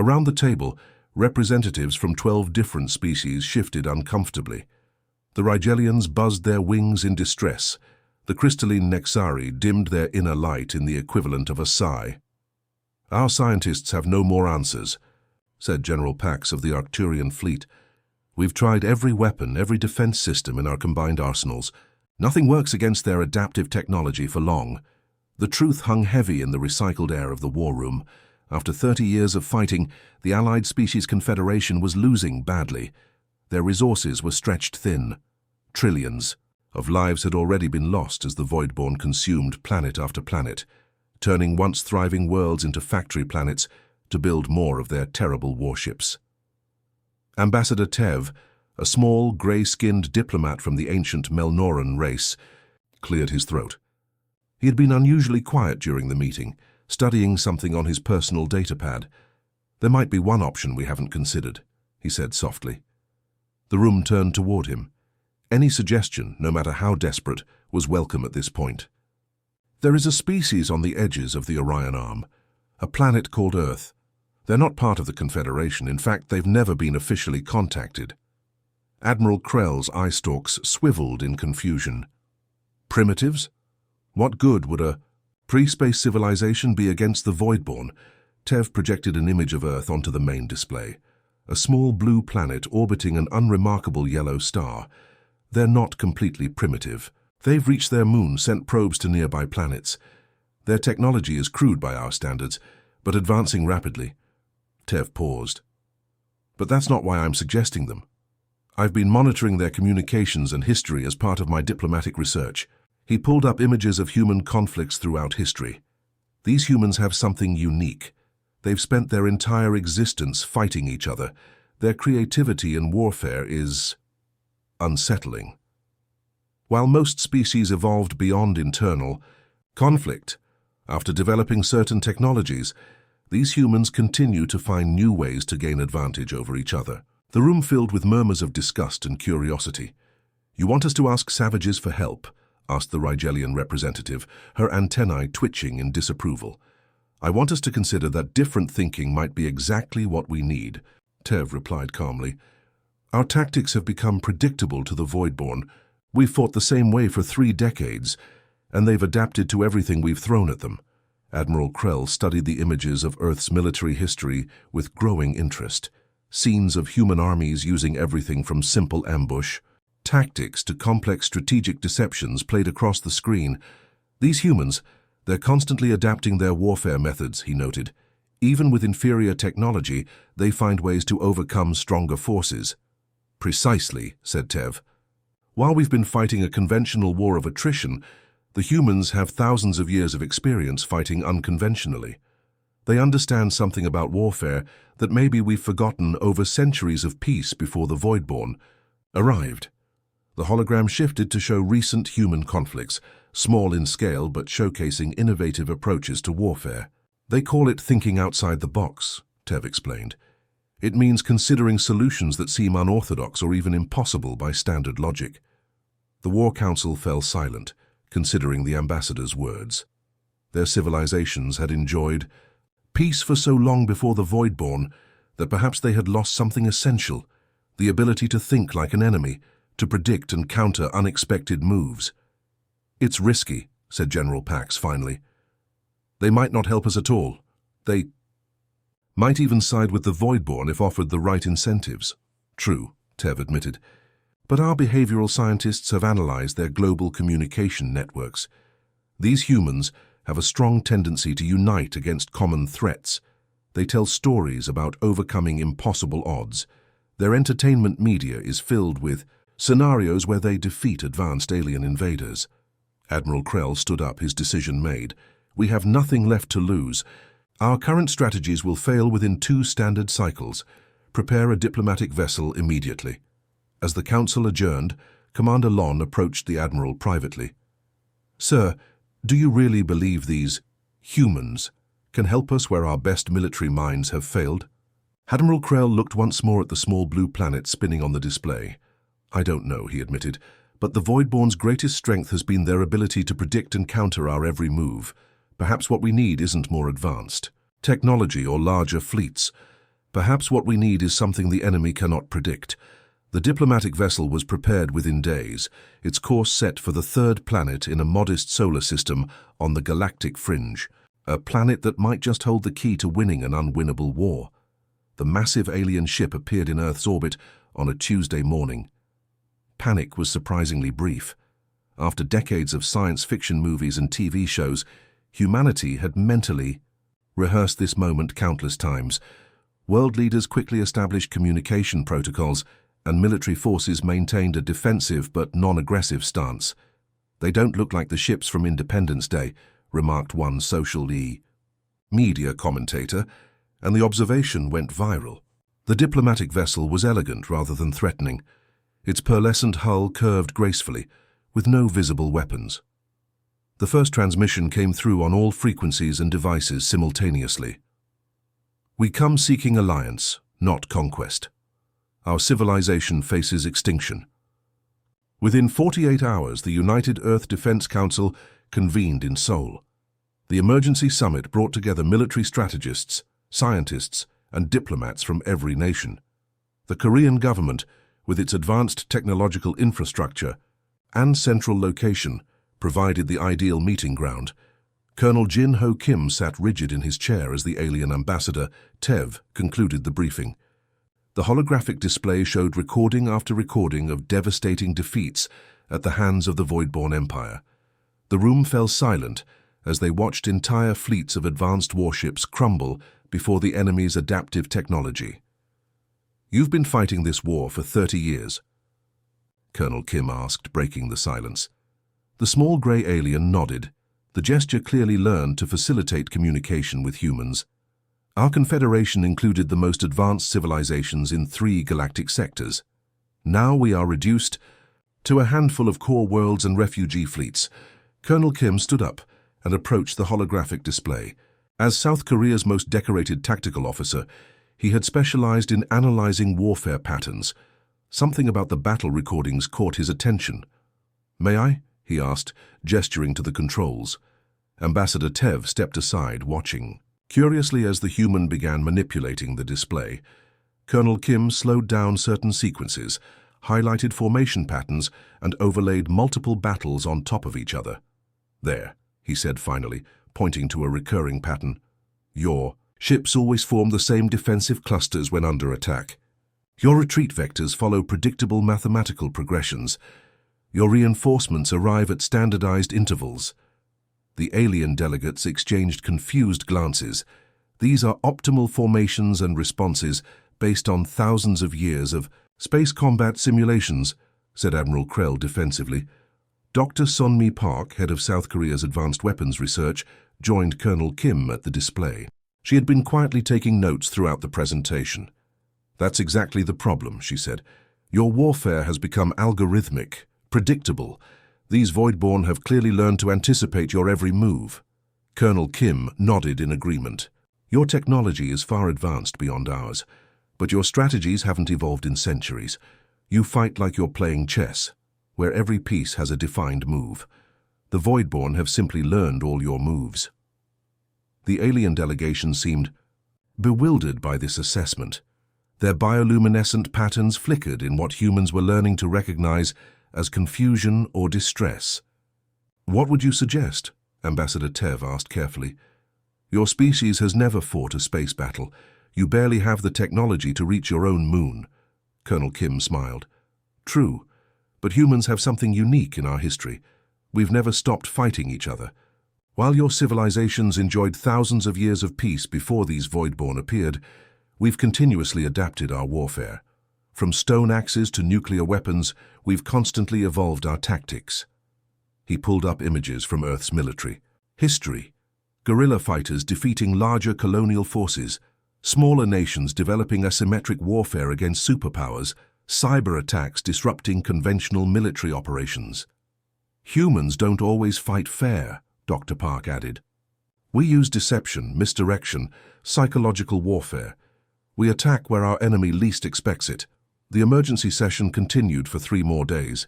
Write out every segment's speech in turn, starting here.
Around the table, representatives from 12 different species shifted uncomfortably. The Rigelians buzzed their wings in distress. The crystalline Nexari dimmed their inner light in the equivalent of a sigh. "Our scientists have no more answers," said General Pax of the Arcturian fleet. "We've tried every weapon, every defense system in our combined arsenals. Nothing works against their adaptive technology for long." The truth hung heavy in the recycled air of the war room. After 30 years of fighting, the Allied Species Confederation was losing badly. Their resources were stretched thin. Trillions of lives had already been lost as the Voidborn consumed planet after planet, turning once thriving worlds into factory planets to build more of their terrible warships. Ambassador Tev, a small, grey-skinned diplomat from the ancient Melnoran race, cleared his throat. He had been unusually quiet during the meeting, studying something on his personal datapad. "There might be one option we haven't considered," he said softly. The room turned toward him. Any suggestion, no matter how desperate, was welcome at this point. "There is a species on the edges of the Orion Arm, a planet called Earth. They're not part of the Confederation. In fact, they've never been officially contacted." Admiral Krell's eye stalks swiveled in confusion. "Primitives? What good would a pre-space civilization be against the Voidborn?" Tev projected an image of Earth onto the main display. A small blue planet orbiting an unremarkable yellow star. "They're not completely primitive. They've reached their moon, sent probes to nearby planets. Their technology is crude by our standards, but advancing rapidly." Tev paused. "But that's not why I'm suggesting them. I've been monitoring their communications and history as part of my diplomatic research." He pulled up images of human conflicts throughout history. "These humans have something unique. They've spent their entire existence fighting each other. Their creativity in warfare is unsettling. While most species evolved beyond internal conflict, after developing certain technologies, these humans continue to find new ways to gain advantage over each other." The room filled with murmurs of disgust and curiosity. "You want us to ask savages for help?" asked the Rigelian representative, her antennae twitching in disapproval. "I want us to consider that different thinking might be exactly what we need," Tev replied calmly. "Our tactics have become predictable to the Voidborn. We've fought the same way for 3 decades, and they've adapted to everything we've thrown at them." Admiral Krell studied the images of Earth's military history with growing interest. Scenes of human armies using everything from simple ambush tactics to complex strategic deceptions played across the screen. "These humans, they're constantly adapting their warfare methods," he noted. "Even with inferior technology, they find ways to overcome stronger forces." "Precisely," said Tev. "While we've been fighting a conventional war of attrition, the humans have thousands of years of experience fighting unconventionally. They understand something about warfare that maybe we've forgotten over centuries of peace before the Voidborn arrived." The hologram shifted to show recent human conflicts, small in scale but showcasing innovative approaches to warfare. "They call it thinking outside the box," Tev explained. "It means considering solutions that seem unorthodox or even impossible by standard logic." The War Council fell silent, considering the ambassador's words. Their civilizations had enjoyed peace for so long before the Voidborn that perhaps they had lost something essential, the ability to think like an enemy, to predict and counter unexpected moves. "It's risky," said General Pax finally. "They might not help us at all. They might even side with the Voidborn if offered the right incentives." "True," Tev admitted. "But our behavioral scientists have analyzed their global communication networks. These humans have a strong tendency to unite against common threats. They tell stories about overcoming impossible odds. Their entertainment media is filled with scenarios where they defeat advanced alien invaders." Admiral Krell stood up, his decision made. "We have nothing left to lose. Our current strategies will fail within 2 standard cycles. Prepare a diplomatic vessel immediately." As the council adjourned, Commander Lon approached the Admiral privately. "Sir, do you really believe these humans can help us where our best military minds have failed?" Admiral Krell looked once more at the small blue planet spinning on the display. "I don't know," he admitted, "but the Voidborn's greatest strength has been their ability to predict and counter our every move. Perhaps what we need isn't more advanced technology or larger fleets. Perhaps what we need is something the enemy cannot predict. The diplomatic vessel was prepared within days, its course set for the third planet in a modest solar system on the galactic fringe, a planet that might just hold the key to winning an unwinnable war. The massive alien ship appeared in Earth's orbit on a Tuesday morning. Panic was surprisingly brief. After decades of science fiction movies and TV shows, humanity had mentally rehearsed this moment countless times. World leaders quickly established communication protocols, and military forces maintained a defensive but non-aggressive stance. "They don't look like the ships from Independence Day," remarked one social media commentator, and the observation went viral. The diplomatic vessel was elegant rather than threatening. Its pearlescent hull curved gracefully, with no visible weapons. The first transmission came through on all frequencies and devices simultaneously. "We come seeking alliance, not conquest. Our civilization faces extinction." Within 48 hours, the United Earth Defense Council convened in Seoul. The emergency summit brought together military strategists, scientists, and diplomats from every nation. The Korean government, with its advanced technological infrastructure and central location, provided the ideal meeting ground. Colonel Jin Ho Kim sat rigid in his chair as the alien ambassador, Tev, concluded the briefing. The holographic display showed recording after recording of devastating defeats at the hands of the Voidborn Empire. The room fell silent as they watched entire fleets of advanced warships crumble before the enemy's adaptive technology. "You've been fighting this war for 30 years?" Colonel Kim asked, breaking the silence. The small grey alien nodded. The gesture clearly learned to facilitate communication with humans. "Our confederation included the most advanced civilizations in 3 galactic sectors. Now we are reduced to a handful of core worlds and refugee fleets." Colonel Kim stood up and approached the holographic display. As South Korea's most decorated tactical officer, he had specialized in analyzing warfare patterns. Something about the battle recordings caught his attention. "May I?" he asked, gesturing to the controls. Ambassador Tev stepped aside, watching. Curiously, as the human began manipulating the display, Colonel Kim slowed down certain sequences, highlighted formation patterns, and overlaid multiple battles on top of each other. "There," he said finally, pointing to a recurring pattern. "Your ships always form the same defensive clusters when under attack. Your retreat vectors follow predictable mathematical progressions. Your reinforcements arrive at standardized intervals." The alien delegates exchanged confused glances. "These are optimal formations and responses based on thousands of years of space combat simulations," said Admiral Krell defensively. Dr. Sunmi Park, head of South Korea's advanced weapons research, joined Colonel Kim at the display. She had been quietly taking notes throughout the presentation. "That's exactly the problem," she said. "Your warfare has become algorithmic, predictable. These Voidborn have clearly learned to anticipate your every move." Colonel Kim nodded in agreement. "Your technology is far advanced beyond ours, but your strategies haven't evolved in centuries. You fight like you're playing chess, where every piece has a defined move. The Voidborn have simply learned all your moves." The alien delegation seemed bewildered by this assessment. Their bioluminescent patterns flickered in what humans were learning to recognize as confusion or distress. "What would you suggest?" Ambassador Tev asked carefully. "Your species has never fought a space battle. You barely have the technology to reach your own moon." Colonel Kim smiled. "True, but humans have something unique in our history. We've never stopped fighting each other. While your civilizations enjoyed thousands of years of peace before these Voidborn appeared, we've continuously adapted our warfare. From stone axes to nuclear weapons, we've constantly evolved our tactics." He pulled up images from Earth's military history. Guerrilla fighters defeating larger colonial forces, smaller nations developing asymmetric warfare against superpowers, cyber attacks disrupting conventional military operations. "Humans don't always fight fair," Dr. Park added. "We use deception, misdirection, psychological warfare. We attack where our enemy least expects it." The emergency session continued for 3 more days.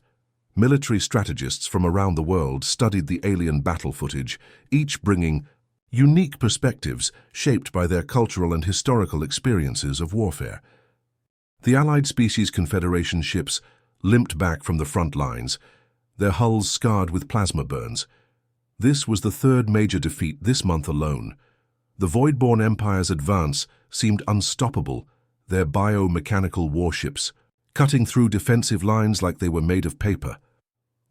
Military strategists from around the world studied the alien battle footage, each bringing unique perspectives shaped by their cultural and historical experiences of warfare. The Allied Species Confederation ships limped back from the front lines, their hulls scarred with plasma burns. This was the third major defeat this month alone. The Voidborn Empire's advance seemed unstoppable, their biomechanical warships cutting through defensive lines like they were made of paper.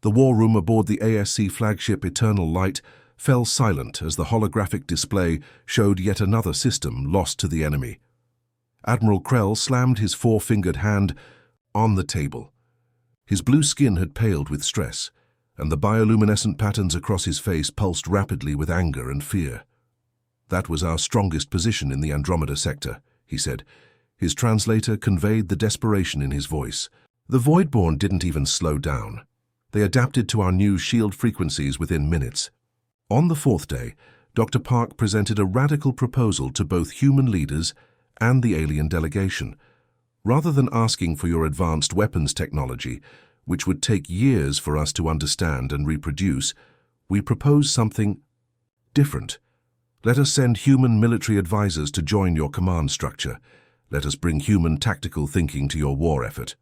The war room aboard the ASC flagship Eternal Light fell silent as the holographic display showed yet another system lost to the enemy. Admiral Krell slammed his four-fingered hand on the table. His blue skin had paled with stress, and the bioluminescent patterns across his face pulsed rapidly with anger and fear. "That was our strongest position in the Andromeda sector," he said. His translator conveyed the desperation in his voice. The Voidborn didn't even slow down. They adapted to our new shield frequencies within minutes. On the fourth day, Dr. Park presented a radical proposal to both human leaders and the alien delegation. Rather than asking for your advanced weapons technology, which would take years for us to understand and reproduce, we propose something different. Let us send human military advisors to join your command structure. Let us bring human tactical thinking to your war effort.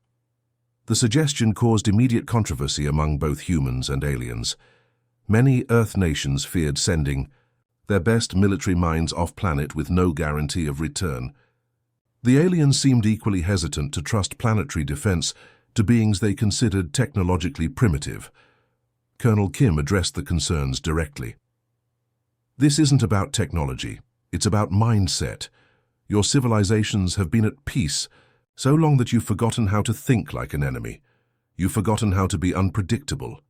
The suggestion caused immediate controversy among both humans and aliens. Many Earth nations feared sending their best military minds off-planet with no guarantee of return. The aliens seemed equally hesitant to trust planetary defense to beings they considered technologically primitive. Colonel Kim addressed the concerns directly. "This isn't about technology. It's about mindset. Your civilizations have been at peace so long that you've forgotten how to think like an enemy. You've forgotten how to be unpredictable."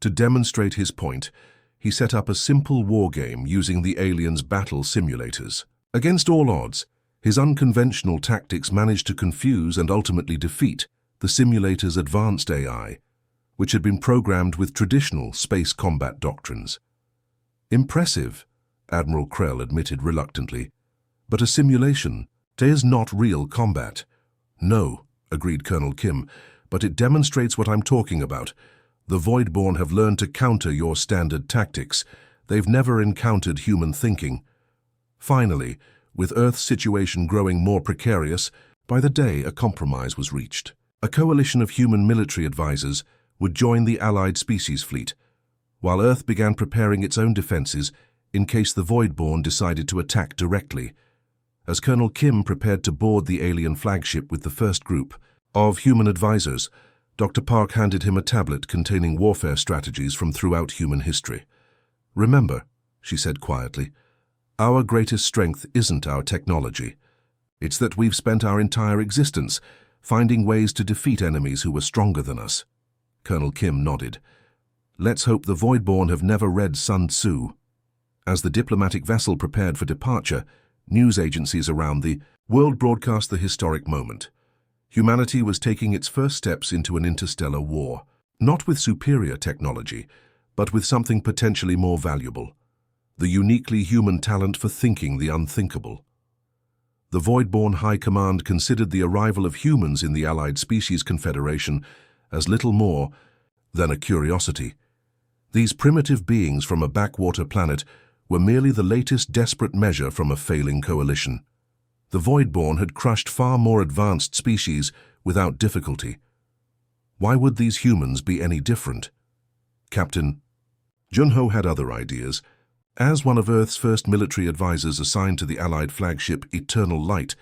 To demonstrate his point, he set up a simple war game using the aliens' battle simulators. Against all odds, his unconventional tactics managed to confuse and ultimately defeat the simulator's advanced AI, which had been programmed with traditional space combat doctrines. "Impressive," Admiral Krell admitted reluctantly, "but a simulation, it is not real combat." "No," agreed Colonel Kim, "but it demonstrates what I'm talking about. The Voidborn have learned to counter your standard tactics. They've never encountered human thinking." Finally, with Earth's situation growing more precarious, by the day a compromise was reached. A coalition of human military advisors would join the Allied species fleet, while Earth began preparing its own defenses in case the Voidborn decided to attack directly. As Colonel Kim prepared to board the alien flagship with the first group of human advisors, Dr. Park handed him a tablet containing warfare strategies from throughout human history. "Remember," she said quietly, "our greatest strength isn't our technology. It's that we've spent our entire existence finding ways to defeat enemies who were stronger than us." Colonel Kim nodded. "Let's hope the Voidborn have never read Sun Tzu." As the diplomatic vessel prepared for departure, news agencies around the world broadcast the historic moment. Humanity was taking its first steps into an interstellar war, not with superior technology, but with something potentially more valuable: the uniquely human talent for thinking the unthinkable. The Voidborn High Command considered the arrival of humans in the Allied Species Confederation as little more than a curiosity. These primitive beings from a backwater planet were merely the latest desperate measure from a failing coalition. The Voidborn had crushed far more advanced species without difficulty. Why would these humans be any different? Captain Junho had other ideas. As one of Earth's first military advisors assigned to the Allied flagship Eternal Light,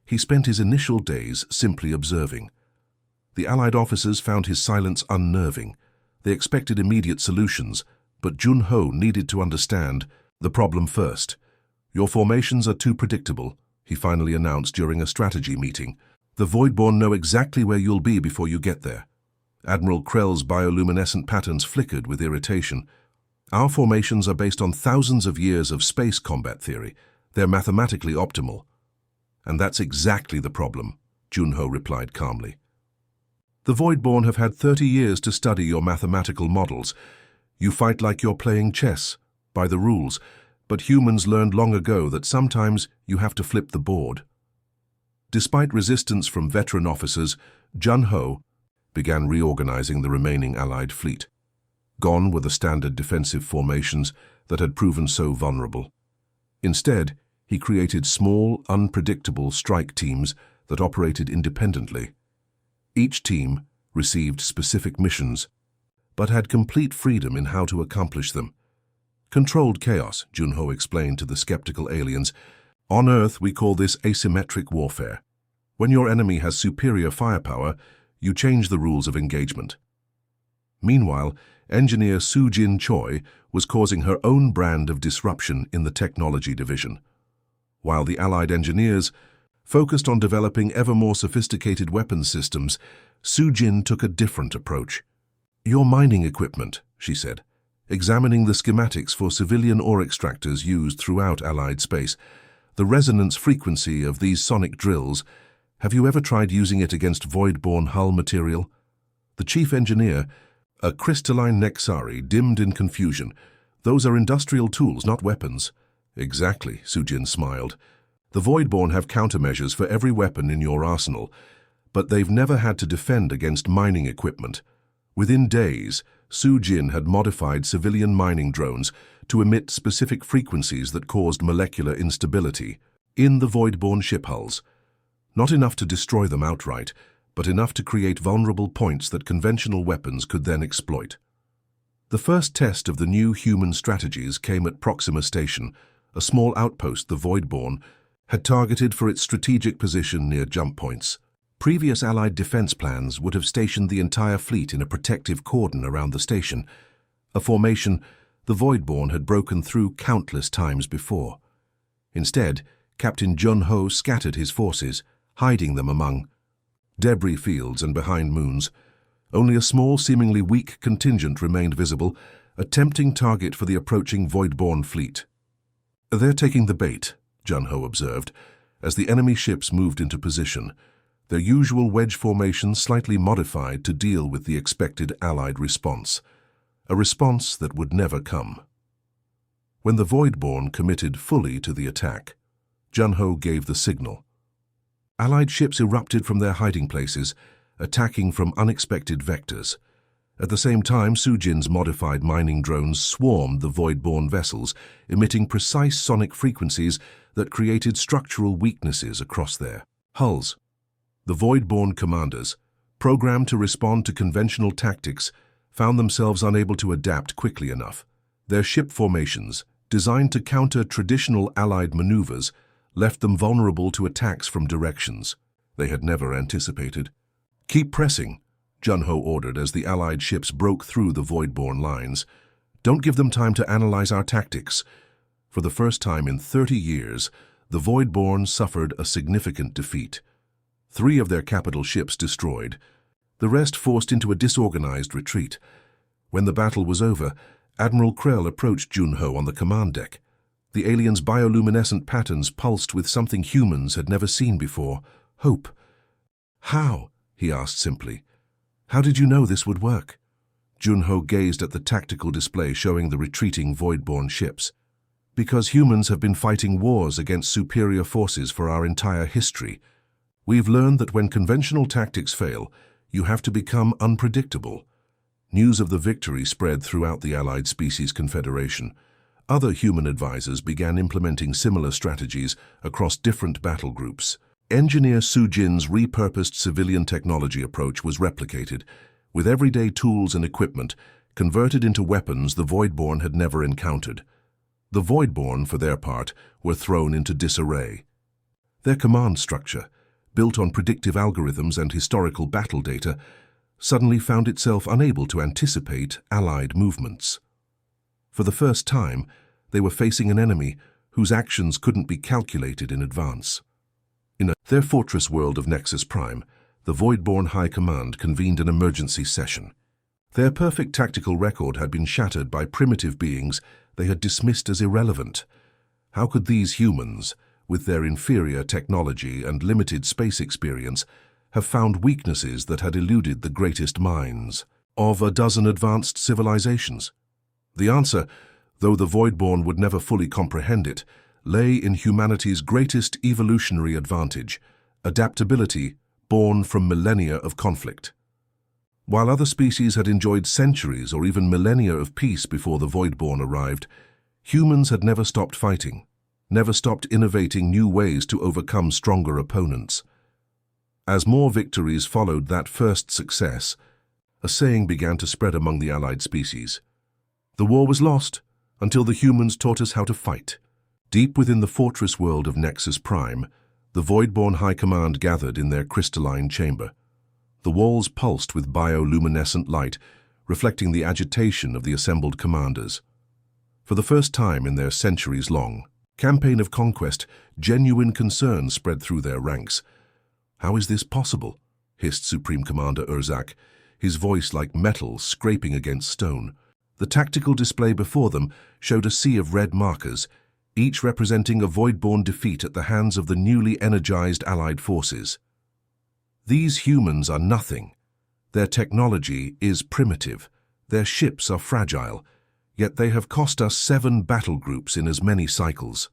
he spent his initial days simply observing. The Allied officers found his silence unnerving. They expected immediate solutions, but Junho needed to understand the problem first. "Your formations are too predictable," he finally announced during a strategy meeting. "The Voidborn know exactly where you'll be before you get there." Admiral Krell's bioluminescent patterns flickered with irritation. "Our formations are based on thousands of years of space combat theory. They're mathematically optimal." "And that's exactly the problem," Junho replied calmly. "The Voidborn have had 30 years to study your mathematical models. You fight like you're playing chess, by the rules, but humans learned long ago that sometimes you have to flip the board." Despite resistance from veteran officers, Junho began reorganizing the remaining Allied fleet. Gone were the standard defensive formations that had proven so vulnerable. Instead, he created small, unpredictable strike teams that operated independently. Each team received specific missions, but had complete freedom in how to accomplish them. Controlled chaos, Junho explained to the skeptical aliens. On Earth, we call this asymmetric warfare. When your enemy has superior firepower, you change the rules of engagement. Meanwhile, engineer Soo-Jin Choi was causing her own brand of disruption in the technology division. While the Allied engineers focused on developing ever more sophisticated weapons systems, Soo-Jin took a different approach. "Your mining equipment," she said, examining the schematics for civilian ore extractors used throughout Allied space. "The resonance frequency of these sonic drills, have you ever tried using it against void-borne hull material?" The chief engineer, a crystalline Nexari, dimmed in confusion. "Those are industrial tools, not weapons." "Exactly," Soo-Jin smiled. "The void-borne have countermeasures for every weapon in your arsenal, but they've never had to defend against mining equipment." Within days, Soo-Jin had modified civilian mining drones to emit specific frequencies that caused molecular instability in the void-borne ship hulls. Not enough to destroy them outright, but enough to create vulnerable points that conventional weapons could then exploit. The first test of the new human strategies came at Proxima Station, a small outpost the void-borne had targeted for its strategic position near jump points. Previous Allied defense plans would have stationed the entire fleet in a protective cordon around the station, a formation the void-borne had broken through countless times before. Instead, Captain Jun-Ho scattered his forces, hiding them among debris fields and behind moons. Only a small, seemingly weak contingent remained visible, a tempting target for the approaching void-borne fleet. "They're taking the bait," Jun-Ho observed, as the enemy ships moved into position, their usual wedge formation slightly modified to deal with the expected Allied response, a response that would never come. When the void-borne committed fully to the attack, Jun-Ho gave the signal. Allied ships erupted from their hiding places, attacking from unexpected vectors. At the same time, Soo-Jin's modified mining drones swarmed the void-borne vessels, emitting precise sonic frequencies that created structural weaknesses across their hulls. The void-borne commanders, programmed to respond to conventional tactics, found themselves unable to adapt quickly enough. Their ship formations, designed to counter traditional Allied maneuvers, left them vulnerable to attacks from directions they had never anticipated. "Keep pressing," Jun-Ho ordered as the Allied ships broke through the void-borne lines. "Don't give them time to analyze our tactics." For the first time in 30 years, the void-borne suffered a significant defeat. 3 of their capital ships destroyed, the rest forced into a disorganized retreat. When the battle was over, Admiral Krell approached Jun-Ho on the command deck. The alien's bioluminescent patterns pulsed with something humans had never seen before: hope. "How?" he asked simply. "How did you know this would work?" Jun-Ho gazed at the tactical display showing the retreating void-borne ships. "Because humans have been fighting wars against superior forces for our entire history. We've learned that when conventional tactics fail, you have to become unpredictable." News of the victory spread throughout the Allied Species Confederation. Other human advisors began implementing similar strategies across different battle groups. Engineer Soo-Jin's repurposed civilian technology approach was replicated, with everyday tools and equipment converted into weapons the void-borne had never encountered. The void-borne, for their part, were thrown into disarray. Their command structure, built on predictive algorithms and historical battle data, suddenly found itself unable to anticipate Allied movements. For the first time, they were facing an enemy whose actions couldn't be calculated in advance. In their fortress world of Nexus Prime, the Void-borne High Command convened an emergency session. Their perfect tactical record had been shattered by primitive beings they had dismissed as irrelevant. How could these humans, with their inferior technology and limited space experience, have found weaknesses that had eluded the greatest minds of a dozen advanced civilizations? The answer, though the Void-borne would never fully comprehend it, lay in humanity's greatest evolutionary advantage: adaptability born from millennia of conflict. While other species had enjoyed centuries or even millennia of peace before the Void-borne arrived, humans had never stopped fighting. never stopped innovating new ways to overcome stronger opponents. As more victories followed that first success, a saying began to spread among the allied species. The war was lost until the humans taught us how to fight. Deep within the fortress world of Nexus Prime, the Voidborn High Command gathered in their crystalline chamber. The walls pulsed with bioluminescent light, reflecting the agitation of the assembled commanders. For the first time in their centuries-long campaign of conquest, genuine concern spread through their ranks. "How is this possible?" hissed Supreme Commander Urzak, his voice like metal scraping against stone. The tactical display before them showed a sea of red markers, each representing a Voidborn defeat at the hands of the newly energized Allied forces. These humans are nothing. Their technology is primitive. Their ships are fragile, yet they have cost us 7 battle groups in as many cycles.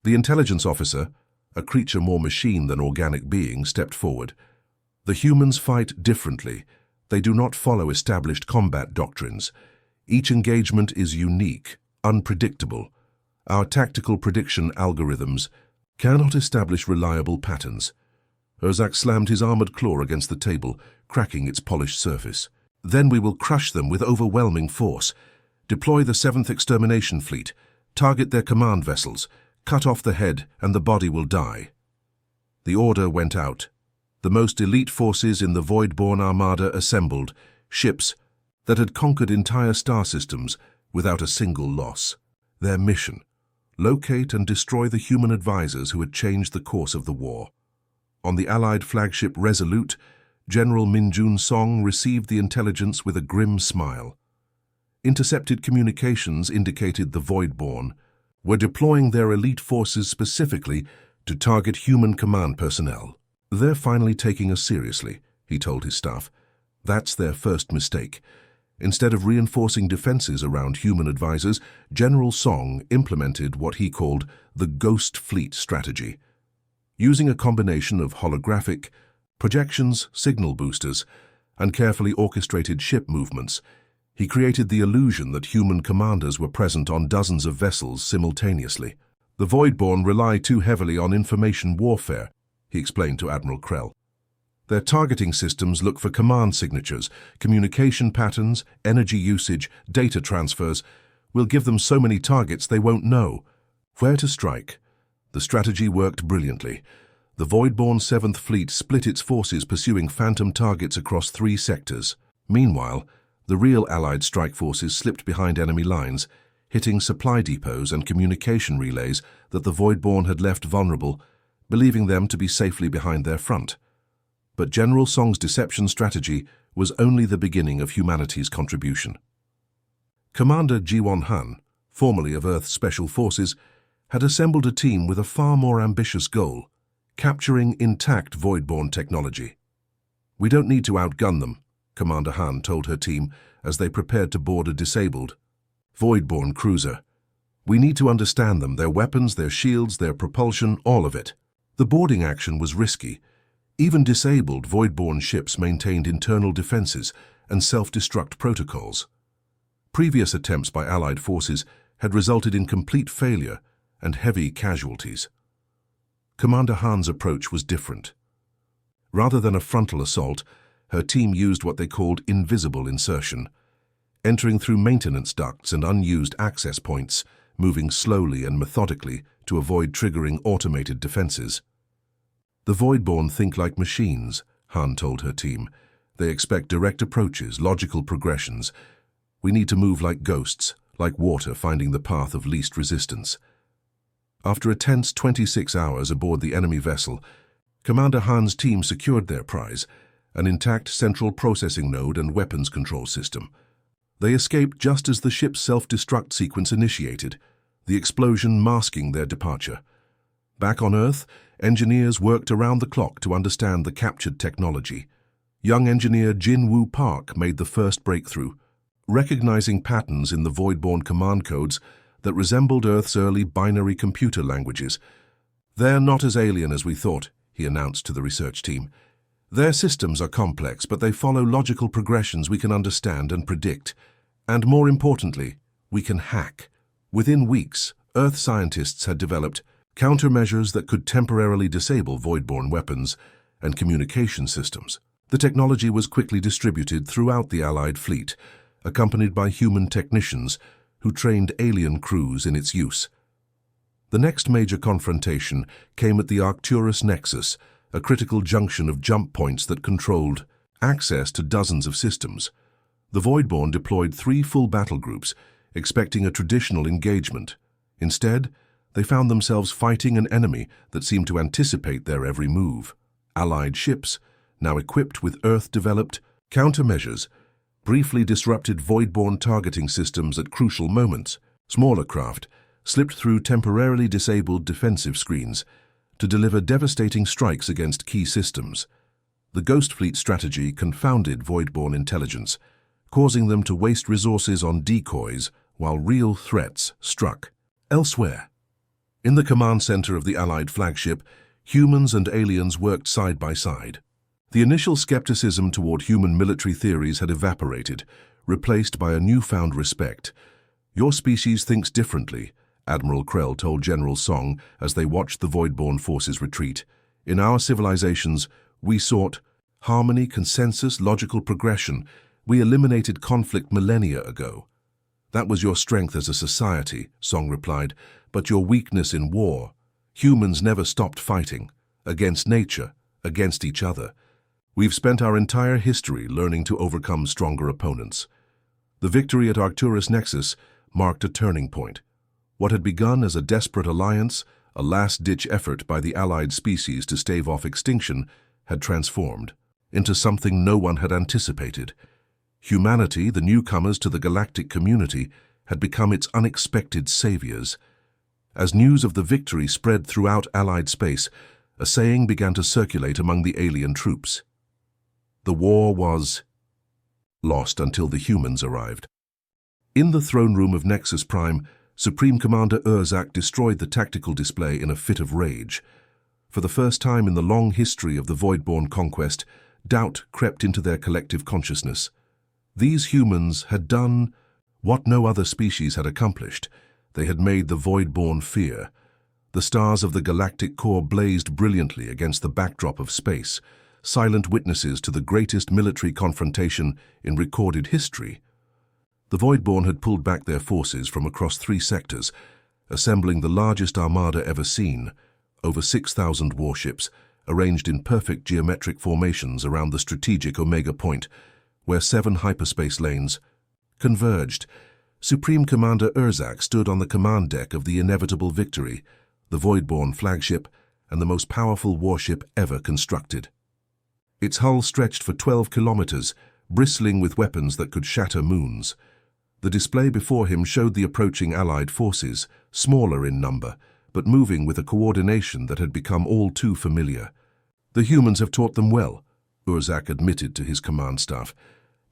The intelligence officer, a creature more machine than organic being, stepped forward. "The humans fight differently. They do not follow established combat doctrines. Each engagement is unique, unpredictable. Our tactical prediction algorithms cannot establish reliable patterns." Urzak slammed his armored claw against the table, cracking its polished surface. "Then we will crush them with overwhelming force. Deploy the 7th Extermination Fleet. Target their command vessels. Cut off the head, and the body will die." The order went out. The most elite forces in the Voidborn Armada assembled, ships that had conquered entire star systems without a single loss. Their mission: locate and destroy the human advisors who had changed the course of the war. On the Allied flagship Resolute, General Minjun Song received the intelligence with a grim smile. Intercepted communications indicated the Voidborn were deploying their elite forces specifically to target human command personnel. "They're finally taking us seriously," he told his staff. "That's their first mistake." Instead of reinforcing defenses around human advisors, General Song implemented what he called the Ghost Fleet strategy. Using a combination of holographic projections, signal boosters, and carefully orchestrated ship movements, he created the illusion that human commanders were present on dozens of vessels simultaneously. "The Voidborn rely too heavily on information warfare," he explained to Admiral Krell. "Their targeting systems look for command signatures, communication patterns, energy usage, data transfers. We'll give them so many targets they won't know where to strike." The strategy worked brilliantly. The Voidborn 7th Fleet split its forces pursuing phantom targets across 3 sectors. Meanwhile, the real Allied strike forces slipped behind enemy lines, hitting supply depots and communication relays that the Voidborn had left vulnerable, believing them to be safely behind their front. But General Song's deception strategy was only the beginning of humanity's contribution. Commander Jiwon Han, formerly of Earth's Special Forces, had assembled a team with a far more ambitious goal: capturing intact Voidborn technology. "We don't need to outgun them," Commander Han told her team as they prepared to board a disabled Voidborn cruiser. "We need to understand them, their weapons, their shields, their propulsion, all of it." The boarding action was risky. Even disabled Voidborn ships maintained internal defenses and self-destruct protocols. Previous attempts by Allied forces had resulted in complete failure and heavy casualties. Commander Han's approach was different. Rather than a frontal assault, her team used what they called invisible insertion, entering through maintenance ducts and unused access points, moving slowly and methodically to avoid triggering automated defenses. "The Voidborn think like machines," Han told her team. "They expect direct approaches, logical progressions. We need to move like ghosts, like water finding the path of least resistance." After a tense 26 hours aboard the enemy vessel, Commander Han's team secured their prize, an intact central processing node and weapons control system. They escaped just as the ship's self-destruct sequence initiated, the explosion masking their departure. Back on Earth, engineers worked around the clock to understand the captured technology. Young engineer Jin Woo Park made the first breakthrough, recognizing patterns in the Voidborn command codes that resembled Earth's early binary computer languages. "They're not as alien as we thought," he announced to the research team. "Their systems are complex, but they follow logical progressions we can understand and predict. And more importantly, we can hack." Within weeks, Earth scientists had developed countermeasures that could temporarily disable void-borne weapons and communication systems. The technology was quickly distributed throughout the Allied fleet, accompanied by human technicians who trained alien crews in its use. The next major confrontation came at the Arcturus Nexus, a critical junction of jump points that controlled access to dozens of systems. The Voidborn deployed 3 full battle groups, expecting a traditional engagement. Instead, they found themselves fighting an enemy that seemed to anticipate their every move. Allied ships, now equipped with Earth-developed countermeasures, briefly disrupted Voidborn targeting systems at crucial moments. Smaller craft slipped through temporarily disabled defensive screens to deliver devastating strikes against key systems. The Ghost Fleet strategy confounded Voidborn intelligence, causing them to waste resources on decoys while real threats struck. Elsewhere, in the command center of the Allied flagship, humans and aliens worked side by side. The initial skepticism toward human military theories had evaporated, replaced by a newfound respect. "Your species thinks differently," Admiral Krell told General Song as they watched the Voidborn forces retreat. "In our civilizations, we sought harmony, consensus, logical progression. We eliminated conflict millennia ago." "That was your strength as a society," Song replied, "but your weakness in war. Humans never stopped fighting, against nature, against each other. We've spent our entire history learning to overcome stronger opponents." The victory at Arcturus Nexus marked a turning point. What had begun as a desperate alliance, a last-ditch effort by the Allied species to stave off extinction, had transformed into something no one had anticipated. Humanity, the newcomers to the galactic community, had become its unexpected saviors. As news of the victory spread throughout Allied space, a saying began to circulate among the alien troops. The war was lost until the humans arrived. In the throne room of Nexus Prime, Supreme Commander Urzak destroyed the tactical display in a fit of rage. For the first time in the long history of the Voidborn conquest, doubt crept into their collective consciousness. These humans had done what no other species had accomplished. They had made the Voidborn fear. The stars of the galactic core blazed brilliantly against the backdrop of space, silent witnesses to the greatest military confrontation in recorded history. The Voidborn had pulled back their forces from across 3 sectors, assembling the largest armada ever seen, over 6,000 warships, arranged in perfect geometric formations around the strategic Omega Point, where 7 hyperspace lanes converged. Supreme Commander Urzak stood on the command deck of the inevitable victory, the Voidborn flagship and the most powerful warship ever constructed. Its hull stretched for 12 kilometers, bristling with weapons that could shatter moons. The display before him showed the approaching Allied forces, smaller in number, but moving with a coordination that had become all too familiar. "The humans have taught them well," Urzak admitted to his command staff.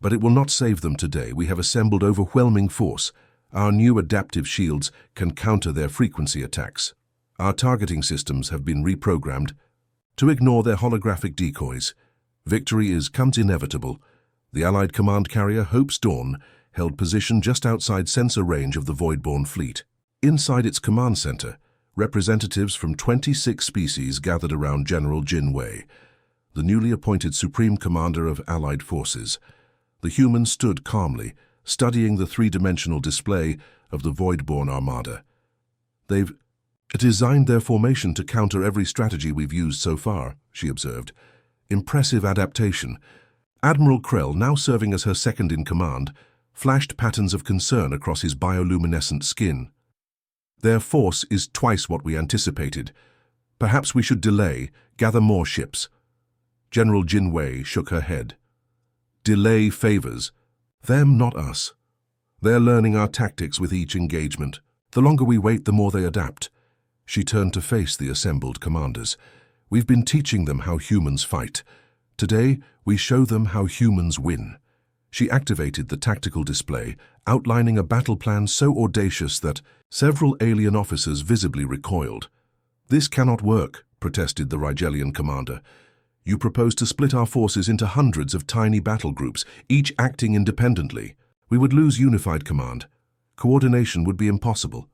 "But it will not save them today. We have assembled overwhelming force. Our new adaptive shields can counter their frequency attacks. Our targeting systems have been reprogrammed to ignore their holographic decoys. Victory comes inevitable." The Allied command carrier Hope's Dawn held position just outside sensor range of the Voidborn fleet. Inside its command center, representatives from 26 species gathered around General Jin Wei, the newly appointed Supreme Commander of Allied forces. The humans stood calmly, studying the 3-dimensional display of the Voidborn armada. "They've designed their formation to counter every strategy we've used so far," she observed. "Impressive adaptation." Admiral Krell, now serving as her second-in-command, flashed patterns of concern across his bioluminescent skin. "Their force is twice what we anticipated. Perhaps we should delay, gather more ships." General Jin Wei shook her head. "Delay favors them, not us. They're learning our tactics with each engagement. The longer we wait, the more they adapt." She turned to face the assembled commanders. "We've been teaching them how humans fight. Today, we show them how humans win." She activated the tactical display, outlining a battle plan so audacious that several alien officers visibly recoiled. "This cannot work," protested the Rigelian commander. "You propose to split our forces into hundreds of tiny battle groups, each acting independently. We would lose unified command. Coordination would be impossible."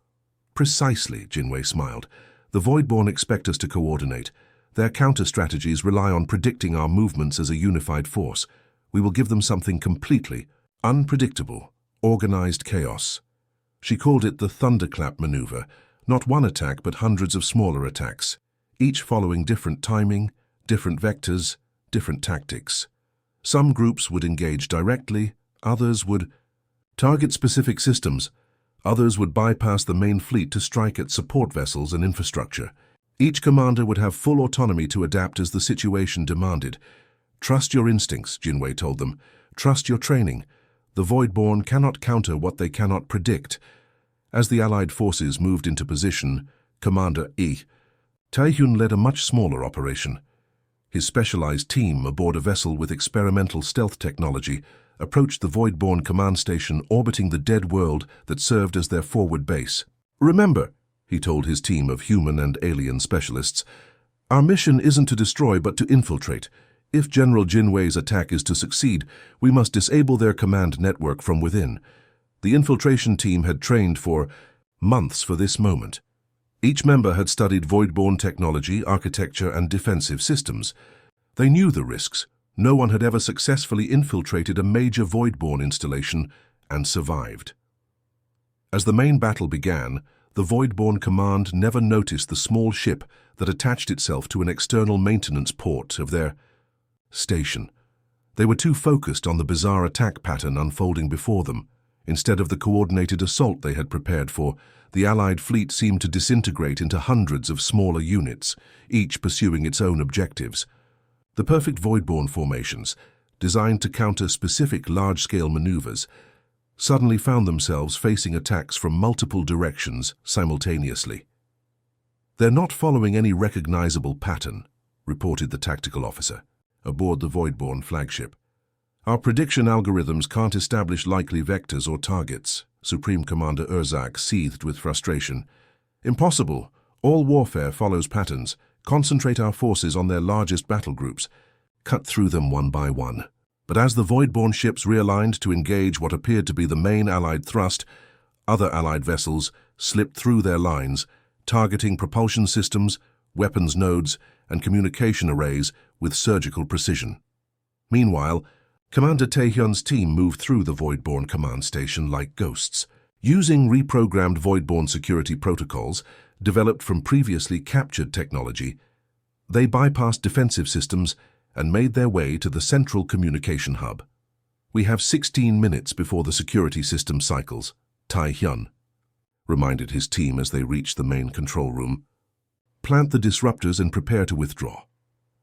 Precisely, Jinwei smiled. The Voidborn expect us to coordinate. Their counter-strategies rely on predicting our movements as a unified force. We will give them something completely unpredictable, organized chaos. She called it the thunderclap maneuver, not one attack but hundreds of smaller attacks, each following different timing, different vectors, different tactics. Some groups would engage directly, others would target specific systems, others would bypass the main fleet to strike at support vessels and infrastructure. Each commander would have full autonomy to adapt as the situation demanded. Trust your instincts, Jinwei told them. Trust your training. The Voidborn cannot counter what they cannot predict. As the Allied forces moved into position, Commander Taehyun led a much smaller operation. His specialized team aboard a vessel with experimental stealth technology approached the Voidborn command station orbiting the dead world that served as their forward base. Remember, he told his team of human and alien specialists, our mission isn't to destroy but to infiltrate. If General Jinwei's attack is to succeed, we must disable their command network from within. The infiltration team had trained for months for this moment. Each member had studied Voidborn technology, architecture, and defensive systems. They knew the risks. No one had ever successfully infiltrated a major Voidborn installation and survived. As the main battle began, the Voidborn command never noticed the small ship that attached itself to an external maintenance port of their station. They were too focused on the bizarre attack pattern unfolding before them. Instead of the coordinated assault they had prepared for, the Allied fleet seemed to disintegrate into hundreds of smaller units, each pursuing its own objectives. The perfect Voidborn formations, designed to counter specific large-scale maneuvers, suddenly found themselves facing attacks from multiple directions simultaneously. They're not following any recognizable pattern, reported the tactical officer, aboard the Voidborn flagship. Our prediction algorithms can't establish likely vectors or targets, Supreme Commander Urzak seethed with frustration. Impossible. All warfare follows patterns. Concentrate our forces on their largest battle groups. Cut through them one by one. But as the Voidborn ships realigned to engage what appeared to be the main Allied thrust, other Allied vessels slipped through their lines, targeting propulsion systems, weapons nodes, and communication arrays with surgical precision. Meanwhile, Commander Taehyun's team moved through the Voidborn command station like ghosts. Using reprogrammed Voidborn security protocols developed from previously captured technology, they bypassed defensive systems and made their way to the central communication hub. We have 16 minutes before the security system cycles, Taehyun reminded his team as they reached the main control room. Plant the disruptors and prepare to withdraw.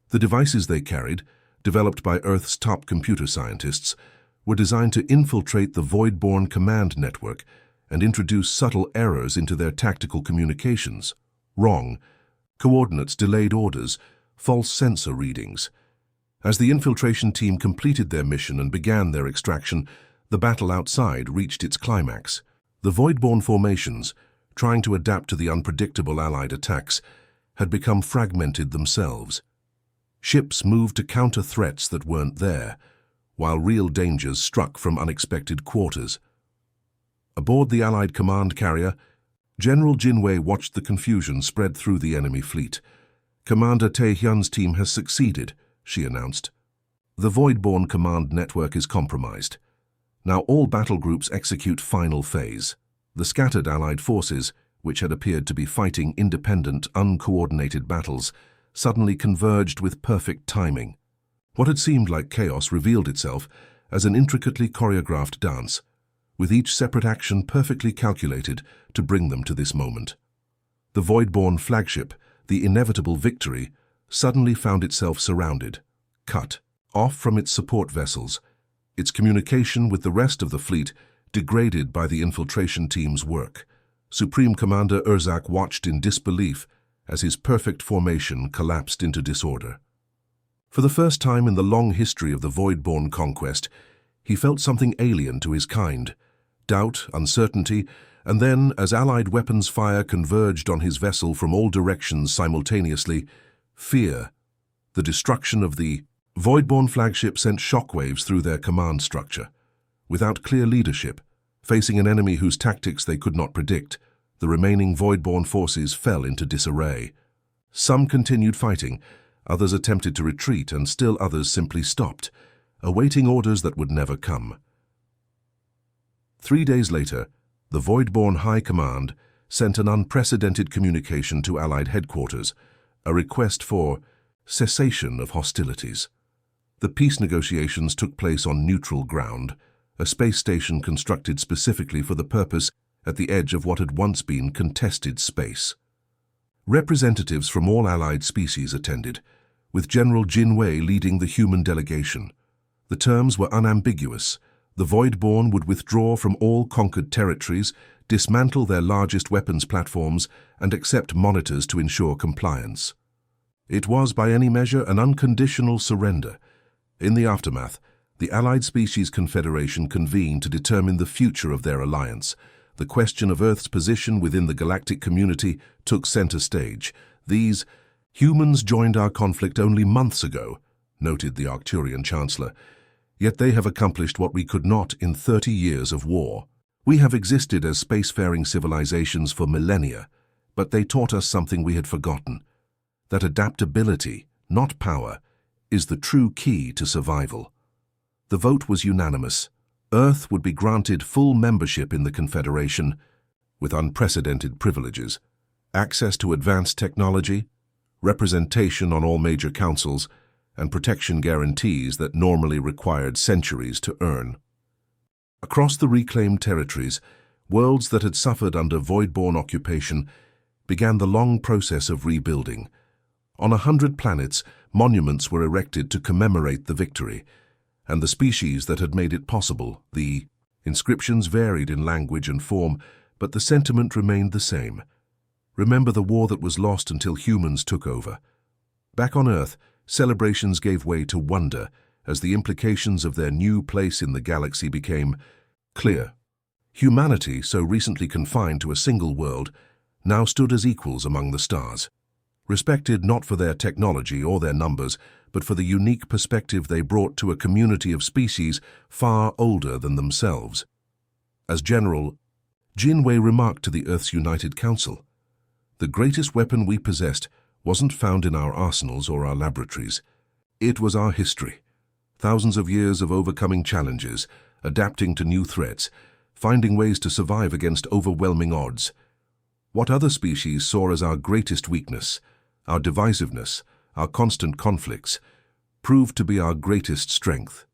The devices they carried, developed by Earth's top computer scientists, were designed to infiltrate the Voidborn command network and introduce subtle errors into their tactical communications. Wrong, coordinates, delayed orders, false sensor readings. As the infiltration team completed their mission and began their extraction, the battle outside reached its climax. The Voidborn formations, trying to adapt to the unpredictable Allied attacks, had become fragmented themselves. Ships moved to counter threats that weren't there, while real dangers struck from unexpected quarters. Aboard the Allied command carrier, General Jinwei watched the confusion spread through the enemy fleet. Commander Taehyun's team has succeeded, she announced. The Voidborn command network is compromised. Now all battle groups execute final phase. The scattered Allied forces, which had appeared to be fighting independent, uncoordinated battles, suddenly converged with perfect timing. What had seemed like chaos revealed itself as an intricately choreographed dance, with each separate action perfectly calculated to bring them to this moment. The Voidborn flagship, the inevitable victory, suddenly found itself surrounded, cut off from its support vessels, its communication with the rest of the fleet degraded by the infiltration team's work. Supreme Commander Urzak watched in disbelief as his perfect formation collapsed into disorder. For the first time in the long history of the Voidborn conquest, he felt something alien to his kind. Doubt, uncertainty, and then, as Allied weapons fire converged on his vessel from all directions simultaneously, fear. The destruction of the Voidborn flagship sent shockwaves through their command structure. Without clear leadership, facing an enemy whose tactics they could not predict, The remaining void-born forces fell into disarray. Some continued fighting, others attempted to retreat, and still others simply stopped, awaiting orders that would never come. 3 days later, the Void-born High Command sent an unprecedented communication to Allied headquarters, a request for cessation of hostilities. The peace negotiations took place on neutral ground, a space station constructed specifically for the purpose at the edge of what had once been contested space. Representatives from all Allied species attended, with General Jin Wei leading the human delegation. The terms were unambiguous. The Void-born would withdraw from all conquered territories, dismantle their largest weapons platforms, and accept monitors to ensure compliance. It was, by any measure, an unconditional surrender. In the aftermath, the Allied Species Confederation convened to determine the future of their alliance. The question of Earth's position within the galactic community took center stage. "These humans joined our conflict only months ago," noted the Arcturian Chancellor. "Yet they have accomplished what we could not in 30 years of war. We have existed as spacefaring civilizations for millennia, but they taught us something we had forgotten, that adaptability, not power, is the true key to survival." The vote was unanimous. Earth would be granted full membership in the Confederation, with unprecedented privileges, access to advanced technology, representation on all major councils, and protection guarantees that normally required centuries to earn. Across the reclaimed territories, worlds that had suffered under void-born occupation began the long process of rebuilding. On 100 planets, monuments were erected to commemorate the victory, and the species that had made it possible. The inscriptions varied in language and form, but the sentiment remained the same. Remember the war that was lost until humans took over. Back on Earth, celebrations gave way to wonder as the implications of their new place in the galaxy became clear. Humanity, so recently confined to a single world, now stood as equals among the stars, respected not for their technology or their numbers, but for the unique perspective they brought to a community of species far older than themselves. As General Jin Wei remarked to the Earth's United Council, "The greatest weapon we possessed wasn't found in our arsenals or our laboratories. It was our history. Thousands of years of overcoming challenges, adapting to new threats, finding ways to survive against overwhelming odds. What other species saw as our greatest weakness, our divisiveness, our constant conflicts, proved to be our greatest strength.